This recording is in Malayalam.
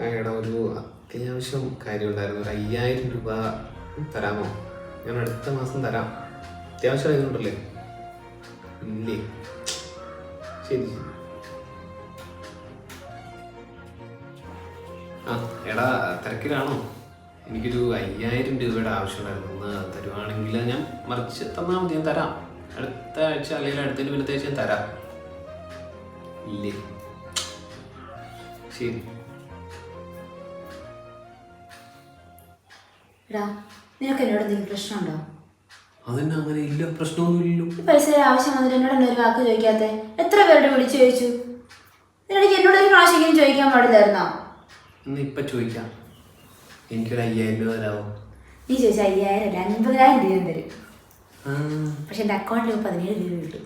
എടാ ഒരു അത്യാവശ്യം കാര്യമുണ്ടായിരുന്നു. ഒരു 5000 രൂപ തരാമോ? ഞാൻ അടുത്ത മാസം തരാം. അത്യാവശ്യം ആയതുകൊണ്ടല്ലേ? ഇല്ലേ? ശരി. ആ എടാ തിരക്കിലാണോ? എനിക്കൊരു 5000 രൂപയുടെ ആവശ്യമുണ്ടായിരുന്നു. ഒന്ന് തരുവാണെങ്കിൽ ഞാൻ മറിച്ച് തന്നാൽ മതി. ഞാൻ തരാം. അടുത്ത ആഴ്ച അല്ലെങ്കിൽ അടുത്തതിന് പിന്നത്തെ ആഴ്ച ഞാൻ തരാം. ഇല്ലേ? ശരി. എടാ നിനക്ക് എന്നോട് എന്തെങ്കിലും പ്രശ്നമുണ്ടോ? അതിന് അങ്ങനെ ഇല്ല, പ്രശ്നമൊന്നുമില്ലല്ലോ. പൈസയുടെ ആവശ്യം വന്നിട്ട് എന്നോട് എന്നൊരു വാക്ക് ചോദിക്കാത്തെ? എത്ര പേരുടെ വിളിച്ചു ചോദിച്ചു? നിനക്ക് എന്നോട് ഒരു പ്രാവശ്യം ചോദിക്കാൻ പാടില്ലായിരുന്നോ? എന്നാ ഇപ്പം ചോദിക്കാം. എനിക്കൊരു 5000 രൂപ തരാമോ? നീ ചോദിച്ചാൽ 5000 അല്ല 50,000 രൂപ തരും. ആ പക്ഷെ എൻ്റെ അക്കൗണ്ടിൽ 17 രൂപ കിട്ടും.